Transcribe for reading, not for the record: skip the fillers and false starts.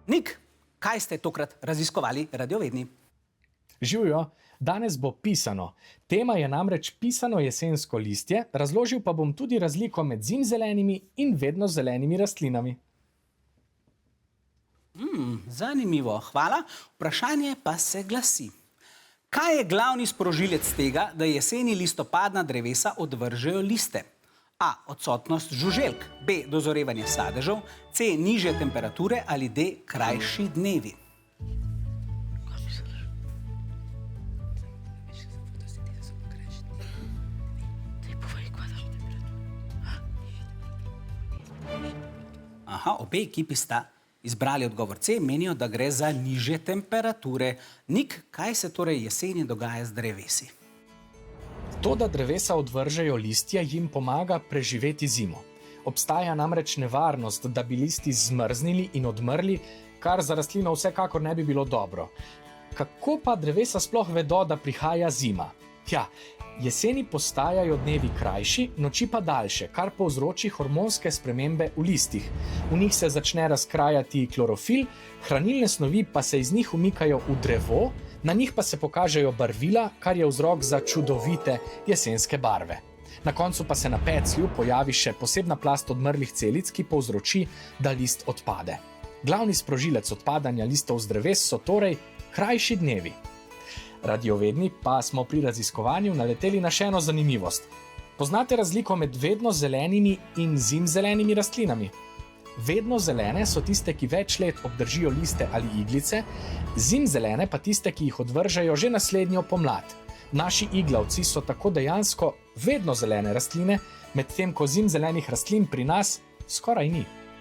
Nik, kaj ste tokrat raziskovali radiovedni? Živjo, danes bo pisano. Tema je namreč pisano jesensko listje, razložil pa bom tudi razliko med zimzelenimi in vedno zelenimi rastlinami. Zanimivo, hvala. Vprašanje pa se glasi. Kaj je glavni sprožilec tega, da jeseni listopadna drevesa odvržejo liste? A. Odsotnost žuželk. B. Dozorevanje sadežev. C. Nižje temperature ali D. Krajši dnevi. Aha, obe ekipi sta izbrali odgovor C, menijo, da gre za nižje temperature. Nik, kaj se torej jeseni dogaja z drevesi? To, da drevesa odvržejo listje, jim pomaga preživeti zimo. Obstaja namreč nevarnost, da bi listi zmrznili in odmrli, kar za rastlino vsekakor ne bi bilo dobro. Kako pa drevesa sploh vedo, da prihaja zima? Tja, jeseni postajajo dnevi krajši, noči pa daljše, kar povzroči hormonske spremembe v listih. V njih se začne razkrajati klorofil, hranilne snovi pa se iz njih umikajo v drevo, na njih pa se pokažejo barvila, kar je vzrok za čudovite jesenske barve. Na koncu pa se na peclju pojavi še posebna plast odmrlih celic, ki povzroči, da list odpade. Glavni sprožilec odpadanja listov z dreves so torej krajši dnevi. Radiovedni pa smo pri raziskovanju naleteli na še eno zanimivost. Poznate razliko med vedno zelenimi in zimzelenimi rastlinami? Vedno zelene so tiste, ki več let obdržijo liste ali iglice, zimzelene pa tiste, ki jih odvržejo že naslednjo pomlad. Naši iglavci so tako dejansko vedno zelene rastline, medtem ko zimzelenih rastlin pri nas skoraj ni.